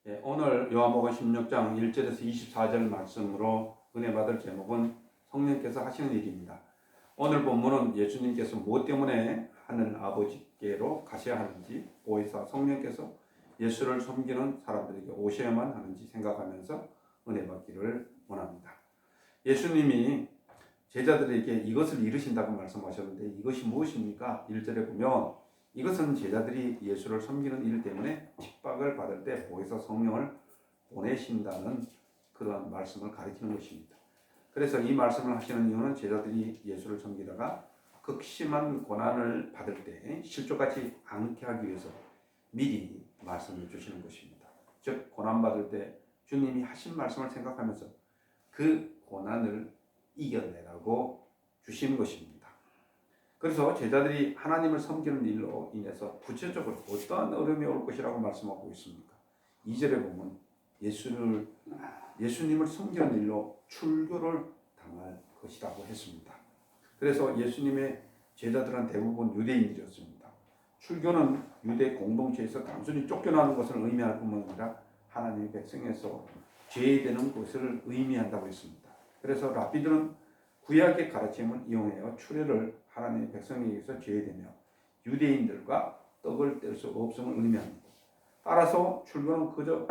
오늘 요한복음 16장 1절에서 24절 말씀으로 은혜 받을 제목은 성령께서 하시는 일입니다. 오늘 본문은 예수님께서 무엇 때문에 하늘 아버지께로 가셔야 하는지, 보혜사 성령께서 예수를 섬기는 사람들에게 오셔야만 하는지 생각하면서 은혜 받기를 원합니다. 예수님이 제자들에게 이것을 이루신다고 말씀하셨는데 이것이 무엇입니까? 1절에 보면 이것은 제자들이 예수를 섬기는 일 때문에 핍박을 받을 때 보혜사 성령을 보내신다는 그러한 말씀을 가리키는 것입니다. 그래서 이 말씀을 하시는 이유는 제자들이 예수를 섬기다가 극심한 고난을 받을 때 실족하지 않게 하기 위해서 미리 말씀을 주시는 것입니다. 즉 고난받을 때 주님이 하신 말씀을 생각하면서 그 고난을 이겨내라고 주시는 것입니다. 그래서 제자들이 하나님을 섬기는 일로 인해서 구체적으로 어떠한 어려움이 올 것이라고 말씀하고 있습니까? 2절에 보면 예수님을 섬기는 일로 출교를 당할 것이라고 했습니다. 그래서 예수님의 제자들은 대부분 유대인들이었습니다. 출교는 유대 공동체에서 단순히 쫓겨나는 것을 의미할 뿐만 아니라 하나님의 백성에서 제외되는 것을 의미한다고 했습니다. 그래서 랍비들은 구약의 가르침을 이용하여 출애를 하나님의 백성에게서 제외되며 유대인들과 떡을 뗄 수 없음을 의미합니다. 따라서 출교는 그저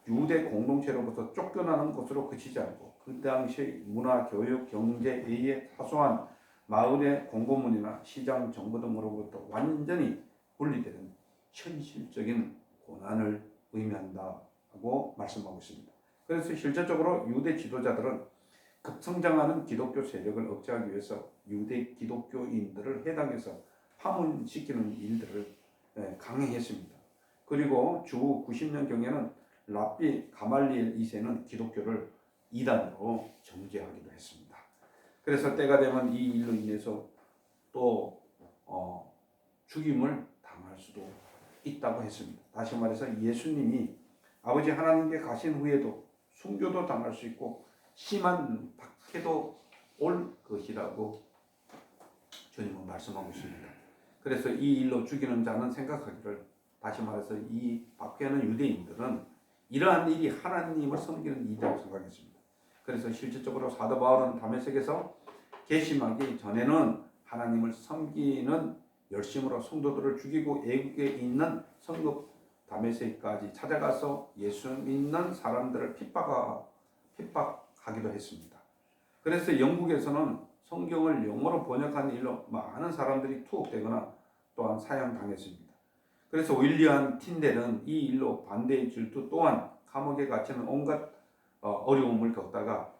유대 공동체로부터 쫓겨나는 것으로 그치지 않고 그 당시의 문화, 교육, 경제, 예의, 사소한 마을의 공고문이나 시장, 정부 등으로부터 완전히 분리되는 현실적인 고난을 의미한다고 말씀하고 있습니다. 그래서 실질적으로 유대 지도자들은 급성장하는 기독교 세력을 억제하기 위해서 유대 기독교인들을 해당해서 파문시키는 일들을 강행했습니다. 그리고 주 90년경에는 랍비 가말리엘 2세는 기독교를 이단으로 정죄하기도 했습니다. 그래서 때가 되면 이 일로 인해서 또 죽임을 당할 수도 있다고 했습니다. 다시 말해서 예수님이 아버지 하나님께 가신 후에도 순교도 당할 수 있고 심한 박해도 올 것이라고 주님은 말씀하고 있습니다. 그래서 이 일로 죽이는 자는 생각하기를, 다시 말해서 이 박해하는 유대인들은 이러한 일이 하나님을 섬기는 일이라고 생각했습니다. 그래서 실질적으로 사도 바울은 다메섹에서 개심하기 전에는 하나님을 섬기는 열심으로 성도들을 죽이고 애국에 있는 성읍 다메섹까지 찾아가서 예수 믿는 사람들을 핍박하기도 했습니다. 그래서 영국에서는 성경을 영어로 번역한 일로 많은 사람들이 투옥되거나 또한 사형당했습니다. 그래서 윌리엄 틴델은 이 일로 반대의 질투 또한 감옥에 갇히는 온갖 어려움을 겪다가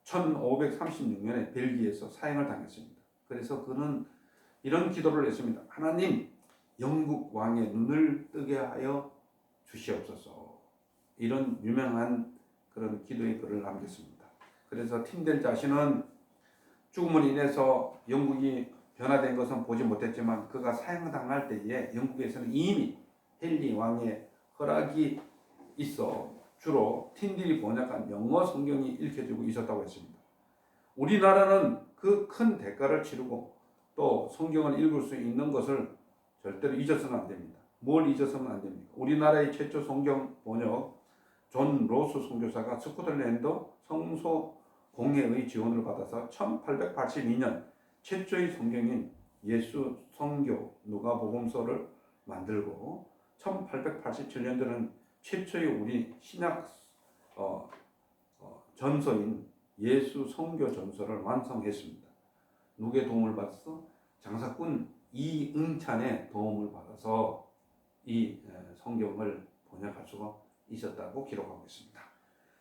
1536년에 벨기에에서 사형을 당했습니다. 그래서 그는 이런 기도를 했습니다. 하나님, 영국 왕의 눈을 뜨게 하여 주시옵소서. 이런 유명한 그런 기도의 글을 남겼습니다. 그래서 틴델 자신은 죽음으로 인해서 영국이 변화된 것은 보지 못했지만 그가 사형당할 때에 영국에서는 이미 헨리 왕의 허락이 있어 주로 틴델이 번역한 영어 성경이 읽혀지고 있었다고 했습니다. 우리나라는 그 큰 대가를 치르고 또 성경을 읽을 수 있는 것을 절대로 잊어서는 안 됩니다. 뭘 잊어서는 안 됩니까? 우리나라의 최초 성경 번역 존 로스 선교사가 스코틀랜드 성소 공회의 지원을 받아서 1882년 최초의 성경인 예수 성교 누가복음서를 만들고 1887년도는 최초의 우리 신약 전서인 예수 성교 전서를 완성했습니다. 누구의 도움을 받아서? 장사꾼 이응찬의 도움을 받아서 이 성경을 번역할 수가 있었다고 기록하고 있습니다.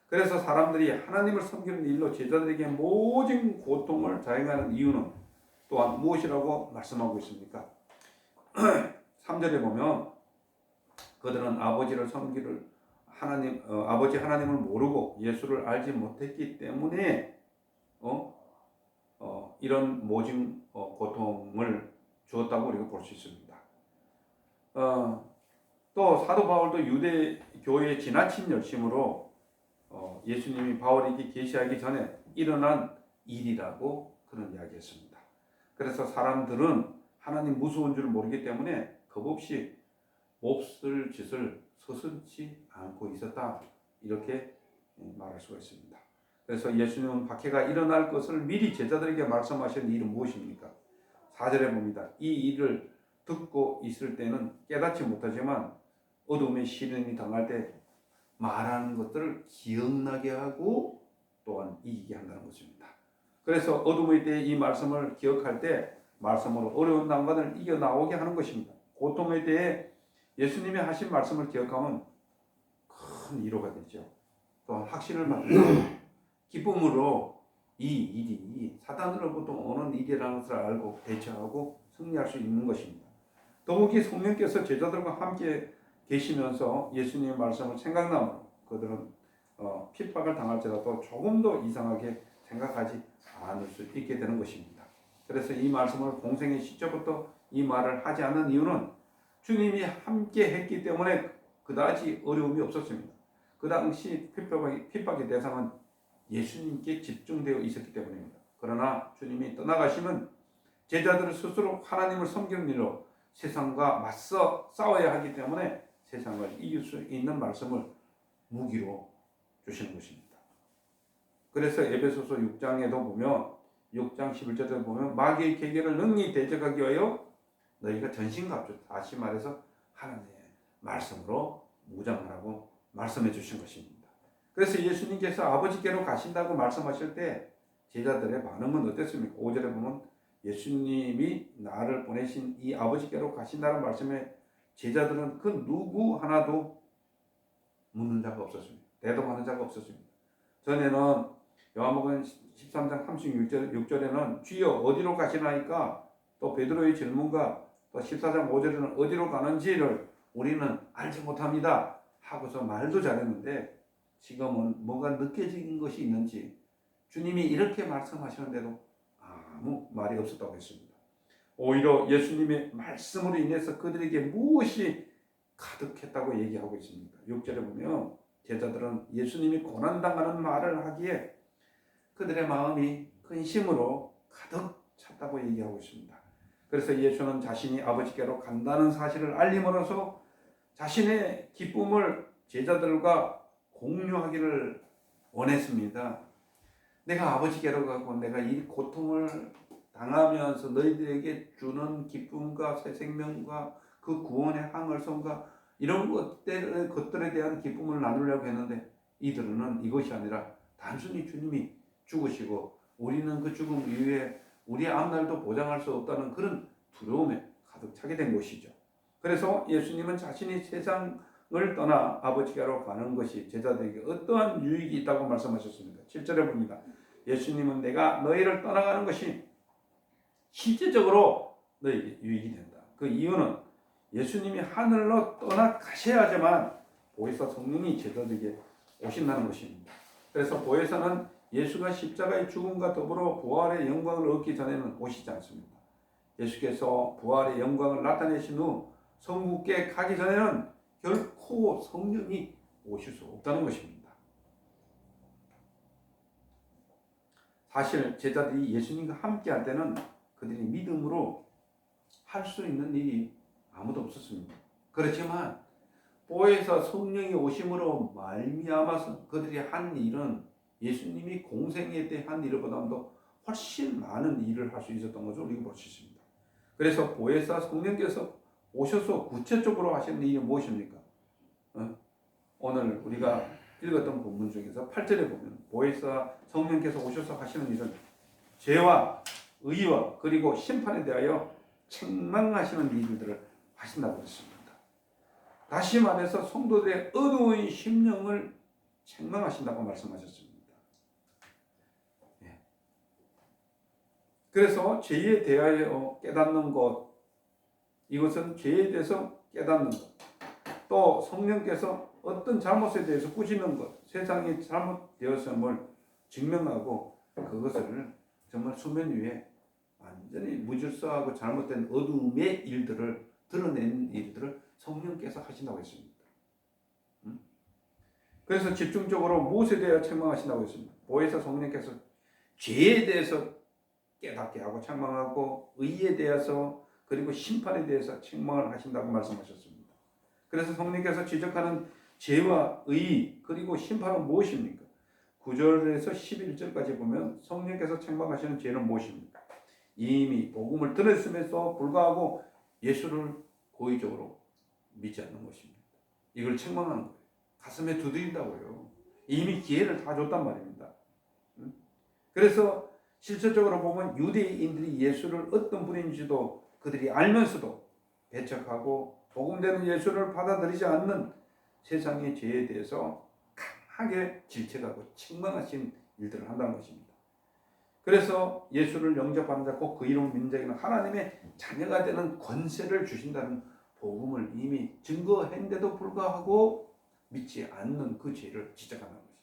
그래서 사람들이 하나님을 섬기는 일로 제자들에게 모진 고통을 자행하는 이유는 또한 무엇이라고 말씀하고 있습니까? 3절에 보면 그들은 아버지를 섬기를 아버지 하나님을 모르고 예수를 알지 못했기 때문에 이런 모진 고통을 주었다고 우리가 볼 수 있습니다. 또 사도 바울도 유대 교회의 지나친 열심으로 예수님이 바울에게 계시하기 전에 일어난 일이라고 그런 이야기했습니다. 그래서 사람들은 하나님 무서운 줄 모르기 때문에 겁없이 몹쓸 짓을 서슴지 않고 있었다. 이렇게 말할 수가 있습니다. 그래서 예수님은 박해가 일어날 것을 미리 제자들에게 말씀하신 일은 무엇입니까? 4절에 봅니다. 이 일을 듣고 있을 때는 깨닫지 못하지만 어둠의 시련이 당할 때 말하는 것들을 기억나게 하고 또한 이기게 한다는 것입니다. 그래서 어둠의 때에 이 말씀을 기억할 때 말씀으로 어려운 난관을 이겨나오게 하는 것입니다. 고통의 때에 예수님이 하신 말씀을 기억하면 큰 위로가 되죠. 또한 확신을 받는 기쁨으로 이 일이 사단으로부터 오는 일이라는 것을 알고 대처하고 승리할 수 있는 것입니다. 더욱이 성령께서 제자들과 함께 계시면서 예수님의 말씀을 생각나므로 그들은 핍박을 당할지라도 조금 더 이상하게 생각하지 않을 수 있게 되는 것입니다. 그래서 이 말씀을 공생의 시초부터 이 말을 하지 않는 이유는 주님이 함께 했기 때문에 그다지 어려움이 없었습니다. 그 당시 핍박의 대상은 예수님께 집중되어 있었기 때문입니다. 그러나 주님이 떠나가시면 제자들은 스스로 하나님을 섬기는 일로 세상과 맞서 싸워야 하기 때문에 세상을 이길 수 있는 말씀을 무기로 주시는 것입니다. 그래서 에베소서 6장에도 보면 6장 11절에 보면 마귀의 계계를 능히 대적하기 위하여 너희가 전신갑주, 다시 말해서 하나님의 말씀으로 무장하라고 말씀해 주신 것입니다. 그래서 예수님께서 아버지께로 가신다고 말씀하실 때 제자들의 반응은 어땠습니까? 5절에 보면 예수님이 나를 보내신 이 아버지께로 가신다는 말씀에 제자들은 그 누구 하나도 묻는 자가 없었습니다. 대동하는 자가 없었습니다. 전에는 요한복음 13장 36절에는 주여 어디로 가시나이까? 또 베드로의 질문과 또 14장 5절에는 어디로 가는지를 우리는 알지 못합니다 하고서 말도 잘했는데 지금은 뭔가 느껴진 것이 있는지 주님이 이렇게 말씀하시는데도 아무 말이 없었다고 했습니다. 오히려 예수님의 말씀으로 인해서 그들에게 무엇이 가득했다고 얘기하고 있습니다. 6절에 보면 제자들은 예수님이 고난당하는 말을 하기에 그들의 마음이 근심으로 가득 찼다고 얘기하고 있습니다. 그래서 예수는 자신이 아버지께로 간다는 사실을 알림으로써 자신의 기쁨을 제자들과 공유하기를 원했습니다. 내가 아버지께로 가고 내가 이 고통을 당하면서 너희들에게 주는 기쁨과 새 생명과 그 구원의 항을성과 이런 것들에 대한 기쁨을 나누려고 했는데 이들은 이것이 아니라 단순히 주님이 죽으시고 우리는 그 죽음 이후에 우리의 앞날도 보장할 수 없다는 그런 두려움에 가득 차게 된 것이죠. 그래서 예수님은 자신이 세상을 떠나 아버지께로 가는 것이 제자들에게 어떠한 유익이 있다고 말씀하셨습니다. 7절에 봅니다. 예수님은 내가 너희를 떠나가는 것이 실제적으로 너희에게 유익이 된다. 그 이유는 예수님이 하늘로 떠나가셔야지만 보혜사 성령이 제자들에게 오신다는 것입니다. 그래서 보혜사는 예수가 십자가의 죽음과 더불어 부활의 영광을 얻기 전에는 오시지 않습니다. 예수께서 부활의 영광을 나타내신 후 성국께 가기 전에는 결코 성령이 오실 수 없다는 것입니다. 사실 제자들이 예수님과 함께 할 때는 그들이 믿음으로 할 수 있는 일이 아무도 없었습니다. 그렇지만 보혜사 성령이 오심으로 말미암아서 그들이 한 일은 예수님이 공생에 대한 일보다도 훨씬 많은 일을 할 수 있었던 것을 우리가 볼 수 있습니다. 그래서 보혜사 성령께서 오셔서 구체적으로 하시는 일이 무엇입니까? 오늘 우리가 읽었던 본문 중에서 8절에 보면 보혜사 성령께서 오셔서 하시는 일은 죄와 의와 그리고 심판에 대하여 책망하시는 일들을 하신다고 했습니다. 다시 말해서 성도들의 어두운 심령을 책망하신다고 말씀하셨습니다. 그래서 죄에 대하여 깨닫는 것, 이것은 죄에 대해서 깨닫는 것, 또 성령께서 어떤 잘못에 대해서 꾸짖는 것, 세상이 잘못되었음을 증명하고 그것을 정말 수면 위에 완전히 무질서하고 잘못된 어둠의 일들을 드러내는 일들을 성령께서 하신다고 했습니다. 그래서 집중적으로 무엇에 대하여 책망하신다고 했습니다. 보혜사 성령께서 죄에 대해서 깨닫게 하고 책망하고 의에 대해서 그리고 심판에 대해서 책망을 하신다고 말씀하셨습니다. 그래서 성령께서 지적하는 죄와 의 그리고 심판은 무엇입니까? 9절에서 11절까지 보면 성령께서 책망하시는 죄는 무엇입니까? 이미 복음을 들었음에도 불구하고 예수를 고의적으로 믿지 않는 것입니다. 이걸 책망하는 거예요. 가슴에 두드린다고요. 이미 기회를 다 줬단 말입니다. 그래서 실질적으로 보면 유대인들이 예수를 어떤 분인지도 그들이 알면서도 배척하고 복음되는 예수를 받아들이지 않는 세상의 죄에 대해서 강하게 질책하고 책망하신 일들을 한다는 것입니다. 그래서 예수를 영접하는 자 꼭 그 이름 민족에는 하나님의 자녀가 되는 권세를 주신다는 복음을 이미 증거했는데도 불구하고 믿지 않는 그 죄를 지적하는 것입니다.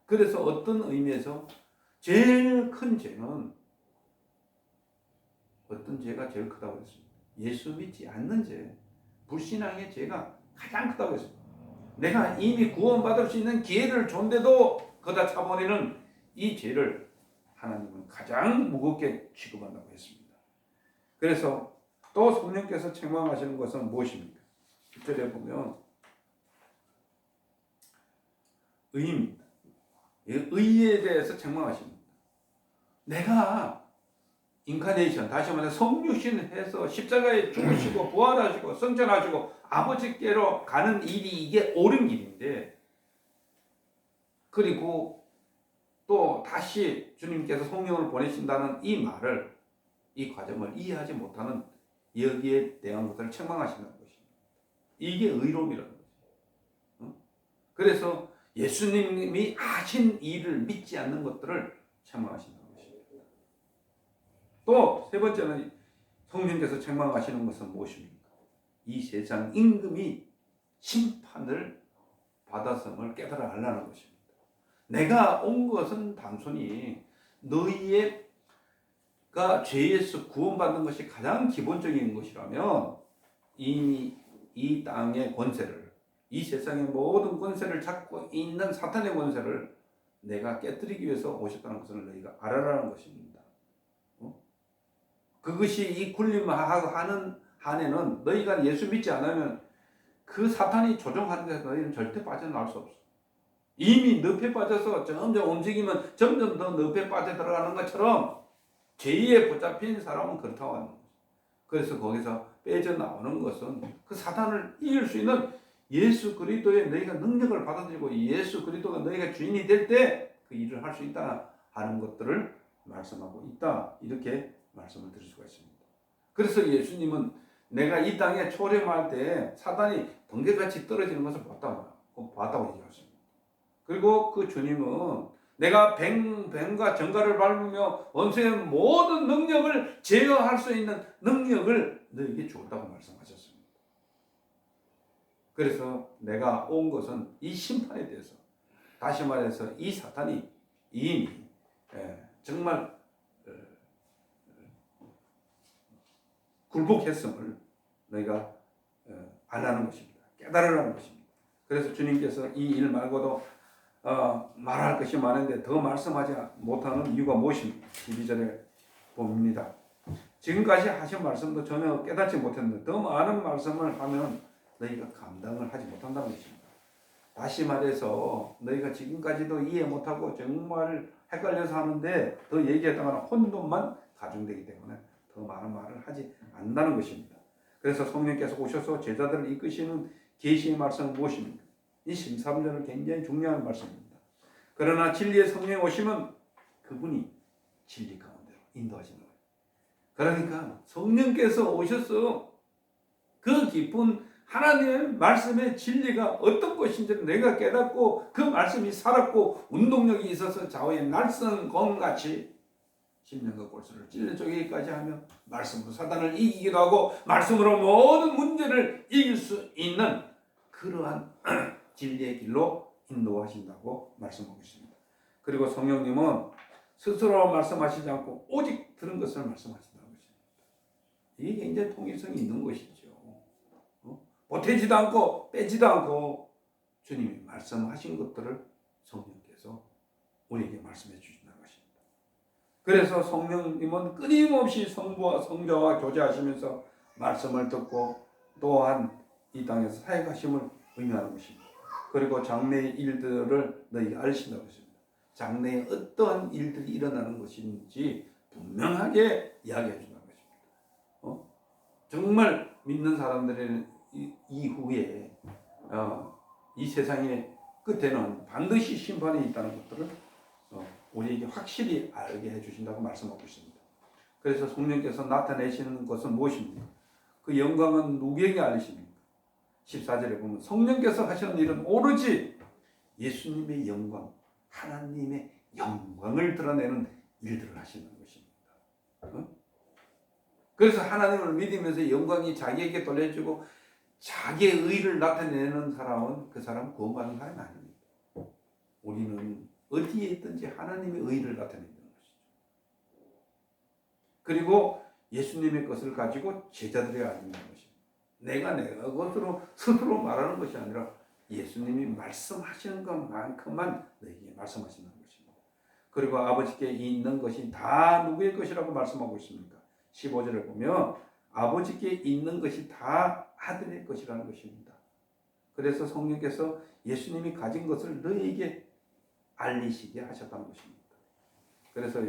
그래서 어떤 의미에서 제일 큰 죄는 어떤 죄가 제일 크다고 했습니다. 예수 믿지 않는 죄, 불신앙의 죄가 가장 크다고 했습니다. 내가 이미 구원받을 수 있는 기회를 줬는데도 거다 차버리는 이 죄를 하나님은 가장 무겁게 취급한다고 했습니다. 그래서 또 성령께서 책망하시는 것은 무엇입니까? 10절에 보면 의입니다. 의에 대해서 책망하십니다. 내가 인카네이션, 다시 말해 성육신 해서 십자가에 죽으시고 부활하시고 성전하시고 아버지께로 가는 일이 이게 옳은 길인데, 그리고 또 다시 주님께서 성령을 보내신다는 이 말을, 이 과정을 이해하지 못하는 여기에 대한 것을 책망하신다는 것입니다. 이게 의로움이라는 거죠. 그래서 예수님이 하신 일을 믿지 않는 것들을 책망하신다는 것입니다. 또 세 번째는 성령께서 책망하시는 것은 무엇입니까? 이 세상 임금이 심판을 받았음을 깨달아 하려는 것입니다. 내가 온 것은 단순히 너희가 죄에서 구원받는 것이 가장 기본적인 것이라면 이미 이 땅의 권세를, 이 세상의 모든 권세를 잡고 있는 사탄의 권세를 내가 깨뜨리기 위해서 오셨다는 것을 너희가 알아라는 것입니다. 그것이 이 군림하는 한에는 너희가 예수 믿지 않으면 그 사탄이 조종하는 데서 너희는 절대 빠져나올 수 없어. 이미 늪에 빠져서 점점 움직이면 점점 더 늪에 빠져들어가는 것처럼 죄에 붙잡힌 사람은 그렇다고 하는 거죠. 그래서 거기서 빠져나오는 것은 그 사탄을 이길 수 있는 예수 그리스도의 너희가 능력을 받아들이고 예수 그리스도가 너희가 주인이 될 때 그 일을 할 수 있다 하는 것들을 말씀하고 있다, 이렇게 말씀을 드릴 수가 있습니다. 그래서 예수님은 내가 이 땅에 초림할 때 사단이 번개같이 떨어지는 것을 봤다고 얘기하셨습니다. 그리고 그 주님은 내가 뱀과 정갈을 밟으며 원수의 모든 능력을 제어할 수 있는 능력을 너에게 주었다고 말씀하셨습니다. 그래서 내가 온 것은 이 심판에 대해서, 다시 말해서 이 사탄이 이미 정말 굴복했음을 너희가 알라는 것입니다. 깨달으라는 것입니다. 그래서 주님께서 이 일 말고도 말할 것이 많은데 더 말씀하지 못하는 이유가 무엇입니까? 12절에 봅니다. 지금까지 하신 말씀도 전혀 깨닫지 못했는데 더 많은 말씀을 하면 너희가 감당을 하지 못한다는 것입니다. 다시 말해서 너희가 지금까지도 이해 못하고 정말 헷갈려서 하는데 더 얘기했다가는 혼돈만 가중되기 때문에 더 많은 말을 하지 않는다는 것입니다. 그래서 성령께서 오셔서 제자들을 이끄시는 계시의 말씀은 무엇입니까? 이 13절은 굉장히 중요한 말씀입니다. 그러나 진리의 성령이 오시면 그분이 진리 가운데로 인도하시는 거예요. 그러니까 성령께서 오셔서 그 깊은 하나님의 말씀의 진리가 어떤 것인지를 내가 깨닫고 그 말씀이 살았고 운동력이 있어서 좌우의 날선 검같이 심령과 골수를 찔러 쪼개기까지 하며 말씀으로 사단을 이기기도 하고 말씀으로 모든 문제를 이길 수 있는 그러한 진리의 길로 인도하신다고 말씀하고 있습니다. 그리고 성령님은 스스로 말씀하시지 않고 오직 들은 것을 말씀하신다는 것입니다. 이게 굉장히 통일성이 있는 것이죠. 보태지도 않고 빼지도 않고 주님이 말씀하신 것들을 성령께서 우리에게 말씀해 주신다는 것입니다. 그래서 성령님은 끊임없이 성부와 성자와 교제하시면서 말씀을 듣고 또한 이 땅에서 사역하심을 의미하는 것입니다. 그리고 장래의 일들을 너희가 알신다고 했습니다. 장래에 어떠한 일들이 일어나는 것인지 분명하게 이야기해 준다는 것입니다. 정말 믿는 사람들의 이후에 이 세상의 끝에는 반드시 심판이 있다는 것들을 우리에게 확실히 알게 해주신다고 말씀하고 있습니다. 그래서 성령께서 나타내시는 것은 무엇입니까? 그 영광은 누구에게 알리십니까? 14절에 보면 성령께서 하시는 일은 오로지 예수님의 영광, 하나님의 영광을 드러내는 일들을 하시는 것입니다. 그래서 하나님을 믿으면서 영광이 자기에게 돌려지고 자기의 의를 나타내는 사람은 그 사람은 구원받는 사람이 아닙니다. 우리는 어디에 있든지 하나님의 의를 나타내는 것이죠. 그리고 예수님의 것을 가지고 제자들에게 알리는 것입니다. 내가 것으로 스스로 말하는 것이 아니라 예수님이 말씀하시는 것만큼만 너에게 말씀하시는 것입니다. 그리고 아버지께 있는 것이 다 누구의 것이라고 말씀하고 있습니까? 15절을 보면 아버지께 있는 것이 다 아들의 것이라는 것입니다. 그래서 성령께서 예수님이 가진 것을 너희에게 알리시게 하셨다는 것입니다. 그래서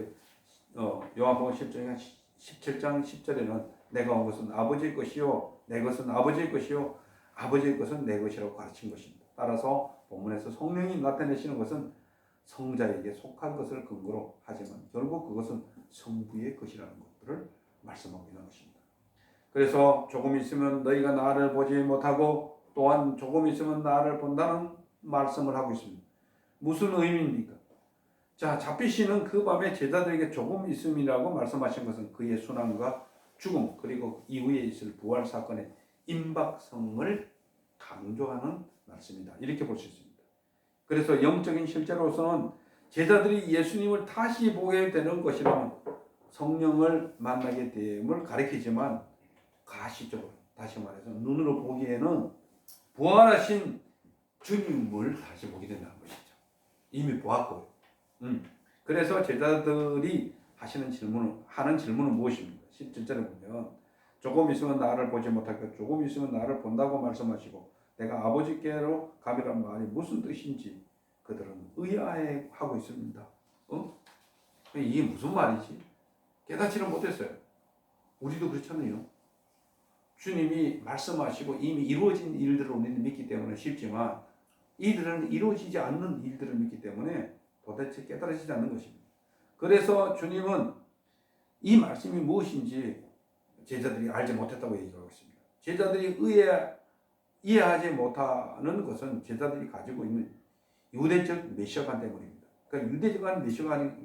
요한복음 17장 10절에는 내가 온 것은 아버지의 것이요 내 것은 아버지의 것이요 아버지의 것은 내 것이라고 가르친 것입니다. 따라서 본문에서 성령이 나타내시는 것은 성자에게 속한 것을 근거로 하지만 결국 그것은 성부의 것이라는 것들을 말씀하고 있는 것입니다. 그래서 조금 있으면 너희가 나를 보지 못하고 또한 조금 있으면 나를 본다는 말씀을 하고 있습니다. 무슨 의미입니까? 자, 잡히시는 그 밤에 제자들에게 조금 있음이라고 말씀하신 것은 그의 순환과 죽음 그리고 이후에 있을 부활 사건의 임박성을 강조하는 말씀이다. 이렇게 볼 수 있습니다. 그래서 영적인 실제로서는 제자들이 예수님을 다시 보게 되는 것이라면 성령을 만나게 됨을 가리키지만 가시적으로 다시 말해서 눈으로 보기에는 부활하신 주님을 다시 보게 된다는 것이죠. 이미 보았고요. 그래서 제자들이 하는 질문은 무엇입니까? 17절에 보면 조금 있으면 나를 보지 못하고 조금 있으면 나를 본다고 말씀하시고 내가 아버지께로 가리란 말이 무슨 뜻인지 그들은 의아해하고 있습니다. 이게 무슨 말이지? 깨닫지는 못했어요. 우리도 그렇잖아요. 주님이 말씀하시고 이미 이루어진 일들을 우리는 믿기 때문에 쉽지만 이들은 이루어지지 않는 일들을 믿기 때문에 도대체 깨달아지지 않는 것입니다. 그래서 주님은 이 말씀이 무엇인지 제자들이 알지 못했다고 얘기하고 있습니다. 제자들이 이해하지 못하는 것은 제자들이 가지고 있는 유대적 메시아관 때문입니다. 그러니까 유대적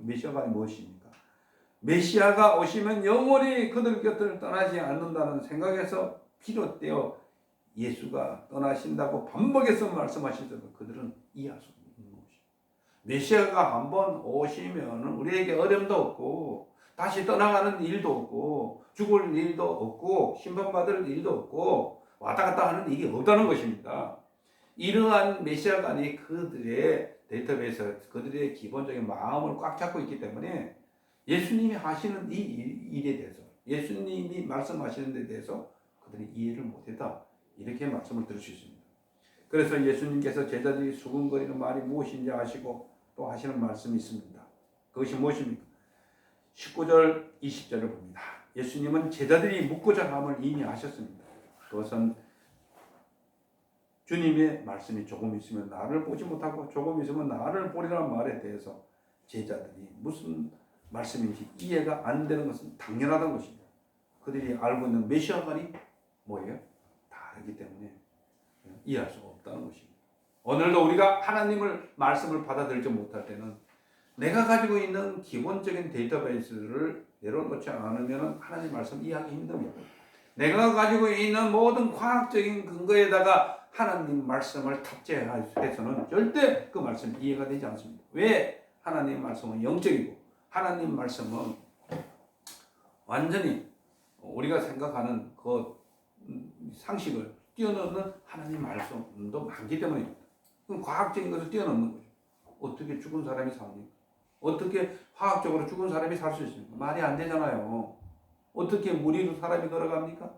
메시아관이 무엇입니까? 메시아가 오시면 영원히 그들 곁을 떠나지 않는다는 생각에서 비롯되어 예수가 떠나신다고 반복해서 말씀하시더라도 그들은 이해할 수 없는 것입니다. 메시아가 한번 오시면 우리에게 어려움도 없고 다시 떠나가는 일도 없고 죽을 일도 없고 심판받을 일도 없고 왔다 갔다 하는 일이 없다는 것입니다. 이러한 메시아관이 그들의 데이터베이스, 그들의 기본적인 마음을 꽉 잡고 있기 때문에 예수님이 하시는 이 일에 대해서 예수님이 말씀하시는 데 대해서 그들이 이해를 못했다. 이렇게 말씀을 들을 수 있습니다. 그래서 예수님께서 제자들이 수군거리는 말이 무엇인지 아시고 또 하시는 말씀이 있습니다. 그것이 무엇입니까? 19절 20절을 봅니다. 예수님은 제자들이 묻고자 함을 이미 아셨습니다. 그것은 주님의 말씀이 조금 있으면 나를 보지 못하고 조금 있으면 나를 보리라는 말에 대해서 제자들이 무슨 말씀인지 이해가 안 되는 것은 당연하다는 것입니다. 그들이 알고 있는 메시아관이 뭐예요? 다르기 때문에 이해할 수가 없다는 것입니다. 오늘도 우리가 하나님을 말씀을 받아들이지 못할 때는 내가 가지고 있는 기본적인 데이터베이스를 내려놓지 않으면 하나님 말씀 이해하기 힘듭니다. 내가 가지고 있는 모든 과학적인 근거에다가 하나님 말씀을 탑재해서는 절대 그 말씀 이해가 되지 않습니다. 왜? 하나님 말씀은 영적이고 하나님 말씀은 완전히 우리가 생각하는 그 상식을 뛰어넘는 하나님 말씀도 많기 때문입니다. 그럼 과학적인 것을 뛰어넘는 거죠. 어떻게 죽은 사람이 삽니까? 어떻게 화학적으로 죽은 사람이 살 수 있습니까? 말이 안 되잖아요. 어떻게 무리로 사람이 걸어갑니까?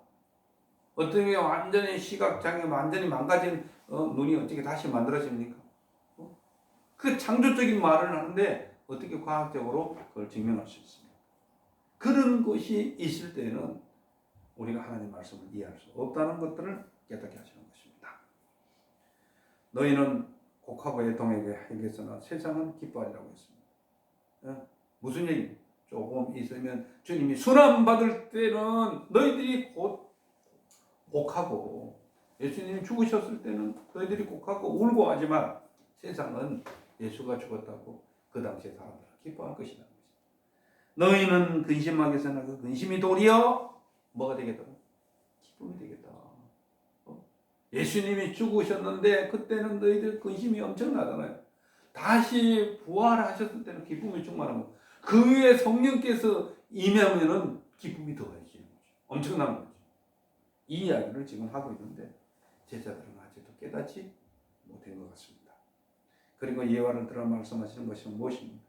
어떻게 완전히 시각장애 완전히 망가진 눈이 어떻게 다시 만들어집니까? 그 창조적인 말을 하는데 어떻게 과학적으로 그걸 증명할 수 있습니까? 그런 것이 있을 때는 우리가 하나님 말씀을 이해할 수 없다는 것들을 깨닫게 하시는 것입니다. 너희는 곡하고 애통에게 하겠으나 세상은 기뻐하리라고 했습니다. 무슨 얘기? 조금 있으면 주님이 순환 받을 때는 너희들이 곧 곡하고, 예수님이 죽으셨을 때는 너희들이 곡하고 울고 하지만 세상은 예수가 죽었다고 그 당시에 사람들은 기뻐할 것이다. 너희는 근심하겠으나 그 근심이 도리어 뭐가 되겠다? 기쁨이 되겠다. 예수님이 죽으셨는데 그때는 너희들 근심이 엄청나잖아요. 다시 부활하셨을 때는 기쁨이 충만한 거. 그 위에 성령께서 임하면은 기쁨이 더해지는 거죠. 엄청난 거죠. 이 이야기를 지금 하고 있는데 제자들은 아직도 깨닫지 못한 것 같습니다. 그리고 예화를 들어 말씀하시는 것이 무엇입니까?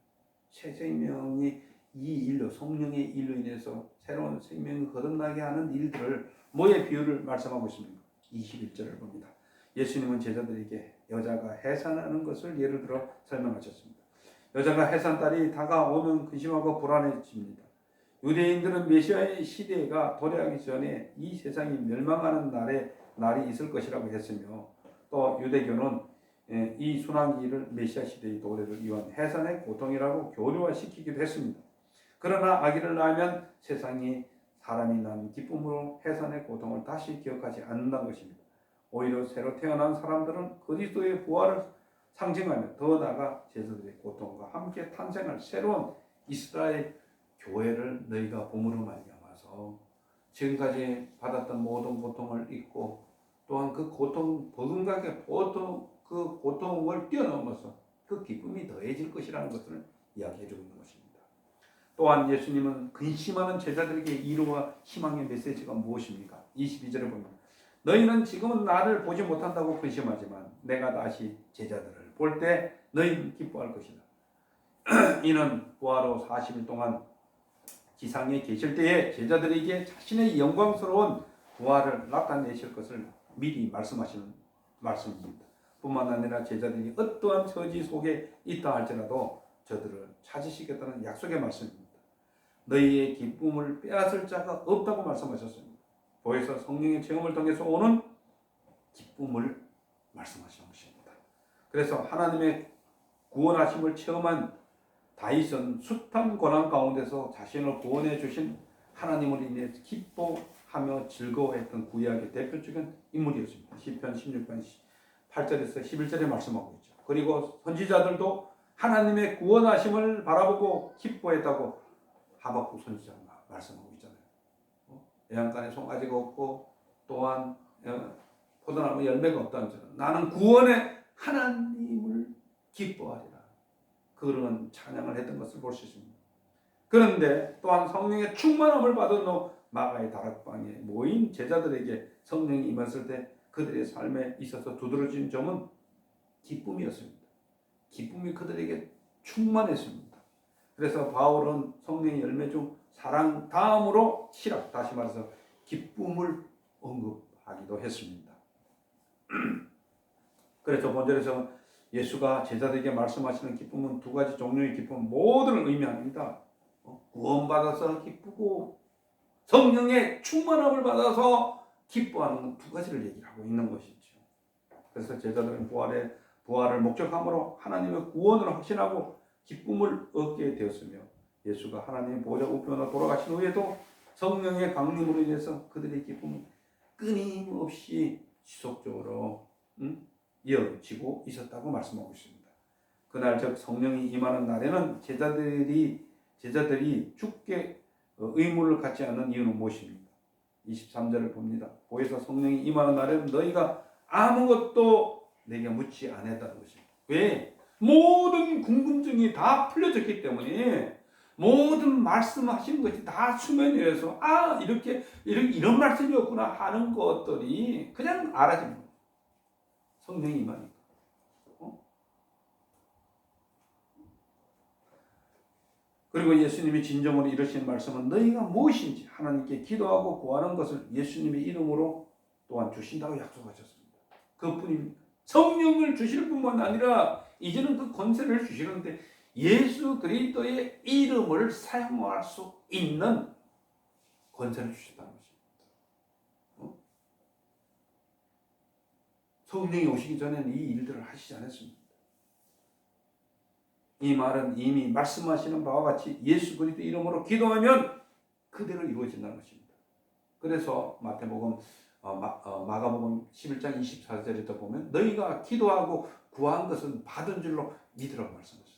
새 생명이 이 일로, 성령의 일로 인해서 새로운 생명이 거듭나게 하는 일들을 뭐의 비유를 말씀하고 있습니까? 21절을 봅니다. 예수님은 제자들에게 여자가 해산하는 것을 예를 들어 설명하셨습니다. 여자가 해산달이 다가오면 근심하고 불안해집니다. 유대인들은 메시아의 시대가 도래하기 전에 이 세상이 멸망하는 날이 있을 것이라고 했으며, 또 유대교는 이 순환기를 메시아 시대의 도래를 위한 해산의 고통이라고 교류화시키기도 했습니다. 그러나 아기를 낳으면 세상이 사람이 낳은 기쁨으로 해산의 고통을 다시 기억하지 않는다는 것입니다. 오히려 새로 태어난 사람들은 그리스도의 부활을 상징하며 더 나아가 제자들의 고통과 함께 탄생할 새로운 이스라엘 교회를 너희가 봄으로 말미암아서 지금까지 받았던 모든 고통을 잊고 또한 그 고통 버금가게 보통 그 고통을 뛰어넘어서 그 기쁨이 더해질 것이라는 것을 이야기해주고 있는 것입니다. 또한 예수님은 근심하는 제자들에게 이루와 희망의 메시지가 무엇입니까? 22절에 보면 너희는 지금은 나를 보지 못한다고 근심하지만 내가 다시 제자들을 볼 때 너희는 기뻐할 것이다. 이는 부활후 40일 동안 지상에 계실 때에 제자들에게 자신의 영광스러운 부활을 나타내실 것을 미리 말씀하시는 말씀입니다. 뿐만 아니라 제자들이 어떠한 처지 속에 있다 할지라도 저들을 찾으시겠다는 약속의 말씀입니다. 너희의 기쁨을 빼앗을 자가 없다고 말씀하셨습니다. 보혜사 성령의 체험을 통해서 오는 기쁨을 말씀하시는 것입니다. 그래서 하나님의 구원하심을 체험한 다윗은 숱한 고난 가운데서 자신을 구원해 주신 하나님을 인해 기뻐하며 즐거워했던 구약의 대표적인 인물이었습니다. 시편 16편 8절에서 11절에 말씀하고 있죠. 그리고 선지자들도 하나님의 구원하심을 바라보고 기뻐했다고 하박국 선지자가 말씀하고 있잖아요. 애양간에 송아지가 없고 또한 포도나무 열매가 없다는 것은 나는 구원의 하나님을 기뻐하리라. 그런 찬양을 했던 것을 볼 수 있습니다. 그런데 또한 성령의 충만함을 받은 후 마가의 다락방에 모인 제자들에게 성령이 임했을 때 그들의 삶에 있어서 두드러진 점은 기쁨이었습니다. 기쁨이 그들에게 충만했습니다. 그래서 바울은 성령의 열매 중 사랑 다음으로 희락, 다시 말해서 기쁨을 언급하기도 했습니다. 그래서 본절에서 예수가 제자들에게 말씀하시는 기쁨은 두 가지 종류의 기쁨 모두를 의미합니다. 구원받아서 기쁘고 성령의 충만함을 받아서 기뻐하는 두 가지를 얘기하고 있는 것이죠. 그래서 제자들은 부활을 목적함으로 하나님의 구원을 확신하고 기쁨을 얻게 되었으며 예수가 하나님의 보좌 우편으로 돌아가신 후에도 성령의 강림으로 인해서 그들의 기쁨은 끊임없이 지속적으로 이어지고 있었다고 말씀하고 있습니다. 그날 즉 성령이 임하는 날에는 제자들이 죽게 의무를 갖지 않는 이유는 무엇입니까? 23절을 봅니다. 보혜사 성령이 임하는 날에는 너희가 아무것도 내게 묻지 않았다는 것입니다. 왜? 모든 궁금증이 다 풀려졌기 때문에 모든 말씀하신 것이 다 수면 위에서 이런 말씀이었구나 하는 것들이 그냥 알아집니다. 성령이 임하니까. 그리고 예수님이 진정으로 이르신 말씀은 너희가 무엇인지 하나님께 기도하고 구하는 것을 예수님의 이름으로 또한 주신다고 약속하셨습니다. 그뿐입니다. 성령을 주실 뿐만 아니라 이제는 그 권세를 주시는데 예수 그리스도의 이름을 사용할 수 있는 권세를 주셨다는 것입니다. 성령이 오시기 전에는 이 일들을 하시지 않았습니다. 이 말은 이미 말씀하시는 바와 같이 예수 그리스도 이름으로 기도하면 그대로 이루어진다는 것입니다. 그래서 마태복음 마가복음 11장 24절에도 보면 너희가 기도하고 구한 것은 받은 줄로 믿으라고 말씀하셨습니다.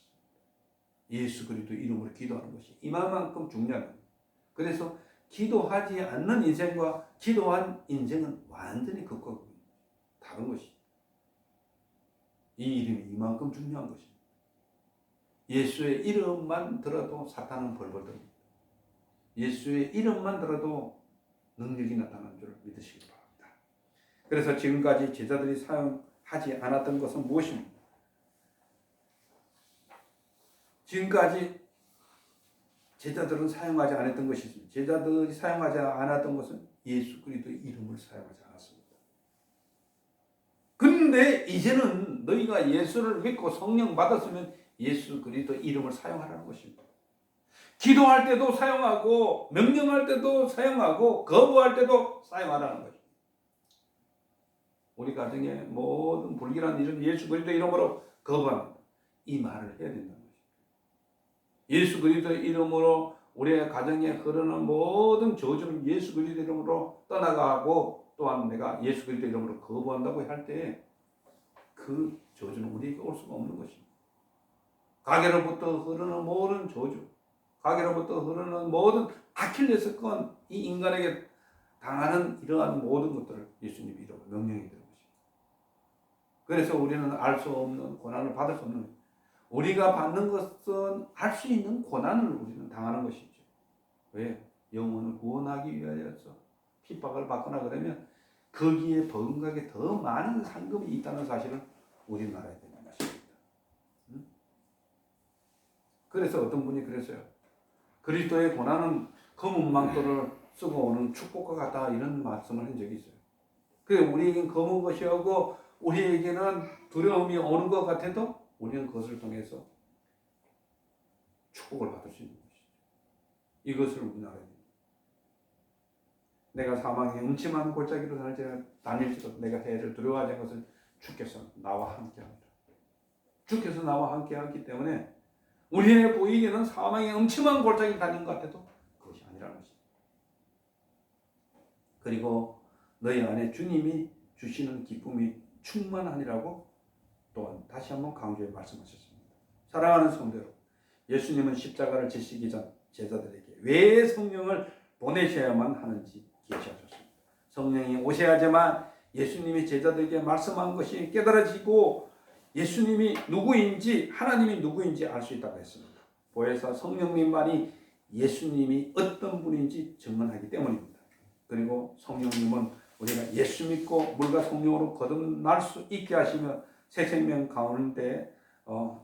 예수 그리스도 이름으로 기도하는 것이 이만큼 중요한 겁니다. 그래서 기도하지 않는 인생과 기도한 인생은 완전히 극과 다른 것이. 이 이름이 이만큼 중요한 것입니다. 예수의 이름만 들어도 사탄은 벌벌 떨립니다. 예수의 이름만 들어도 능력이 나타나는 줄 믿으시기 바랍니다. 그래서 지금까지 제자들이 사용하지 않았던 것은 무엇입니까? 지금까지 제자들은 사용하지 않았던 것이 있습니다. 제자들이 사용하지 않았던 것은 예수 그리스도의 이름을 사용하지 않았습니다. 근데 이제는 너희가 예수를 믿고 성령 받았으면 예수 그리스도의 이름을 사용하라는 것입니다. 기도할 때도 사용하고 명령할 때도 사용하고 거부할 때도 사용하라는 것입니다. 우리 가정에 모든 불길한 일은 예수 그리스도 이름으로 거부합니다. 이 말을 해야 된다는 것입니다. 예수 그리스도 이름으로 우리의 가정에 흐르는 모든 저주는 예수 그리스도 이름으로 떠나가고 또한 내가 예수 그리스도 이름으로 거부한다고 할 때 그 저주는 우리에게 올 수가 없는 것입니다. 가게로부터 흐르는 모든 저주, 가게로부터 흐르는 모든 아킬레스건, 이 인간에게 당하는 이러한 모든 것들을 예수님이 이름으로 명령해 드린 것입니다. 그래서 우리는 알 수 없는 고난을 받을 수 없는, 우리가 받는 것은 알 수 있는 고난을 우리는 당하는 것이죠. 왜? 영혼을 구원하기 위하여서 핍박을 받거나 그러면 거기에 버금가게 더 많은 상금이 있다는 사실을 우리는 알아야 되는 것입니다. 그래서 어떤 분이 그랬어요. 그리스도의 고난은 검은 망토를 쓰고 오는 축복과 같다, 이런 말씀을 한 적이 있어요. 그래, 우리에겐 검은 것이 오고 우리에게는 두려움이 오는 것 같아도 우리는 그것을 통해서 축복을 받을 수 있는 것이죠. 이것을 우리는 알아야 됩니다. 내가 사망의 음침한 골짜기로 다닐지라도 내가 해를 두려워하지 않은 것은 주께서 나와 함께합니다. 주께서 나와 함께하기 때문에 우리의 보이기에는 사망의 음침한 골짜기를 다니는 것 같아도 그것이 아니라는 것입니다. 그리고 너희 안에 주님이 주시는 기쁨이 충만하니라고 또한 다시 한번 강조해 말씀하셨습니다. 사랑하는 성도 여러분, 예수님은 십자가를 지시기 전 제자들에게 왜 성령을 보내셔야만 하는지 계시하셨습니다. 성령이 오셔야지만 예수님이 제자들에게 말씀한 것이 깨달아지고 예수님이 누구인지, 하나님이 누구인지 알 수 있다고 했습니다. 보혜사 성령님만이 예수님이 어떤 분인지 증언하기 때문입니다. 그리고 성령님은 우리가 예수 믿고 물과 성령으로 거듭날 수 있게 하시며 새 생명 가운데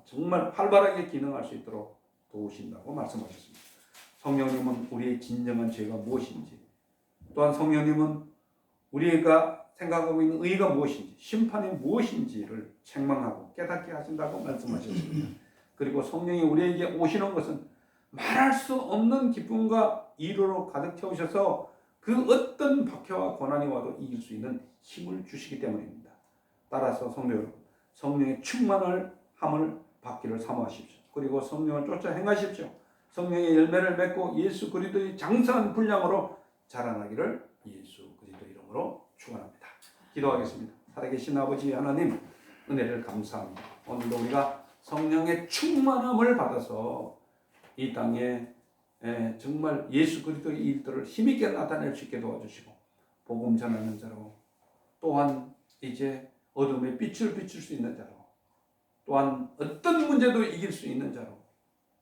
정말 활발하게 기능할 수 있도록 도우신다고 말씀하셨습니다. 성령님은 우리의 진정한 죄가 무엇인지, 또한 성령님은 우리가 생각하고 있는 의의가 무엇인지, 심판이 무엇인지를 책망하고 깨닫게 하신다고 말씀하셨습니다. 그리고 성령이 우리에게 오시는 것은 말할 수 없는 기쁨과 이루로 가득 채우셔서 그 어떤 박해와 고난이 와도 이길 수 있는 힘을 주시기 때문입니다. 따라서 성도 여러분, 성령의 충만을 함을 받기를 사모하십시오. 그리고 성령을 쫓아 행하십시오. 성령의 열매를 맺고 예수 그리스도의 장성한 분량으로 자라나기를 예수 그리스도 이름으로 축원합니다. 기도하겠습니다. 살아계신 아버지 하나님, 은혜를 감사합니다. 오늘도 우리가 성령의 충만함을 받아서 이 땅에 정말 예수 그리스도의 일들을 힘있게 나타낼 수 있게 도와주시고 복음 전하는 자로, 또한 이제 어둠에 빛을 비출 수 있는 자로, 또한 어떤 문제도 이길 수 있는 자로,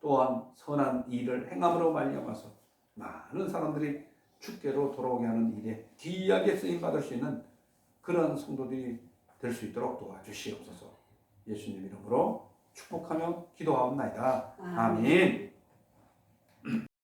또한 선한 일을 행함으로 말미암아서 많은 사람들이 주께로 돌아오게 하는 일에 귀하게 쓰임 받을 수 있는 그런 성도들이 될 수 있도록 도와주시옵소서. 예수님 이름으로 축복하며 기도하옵나이다. 아멘.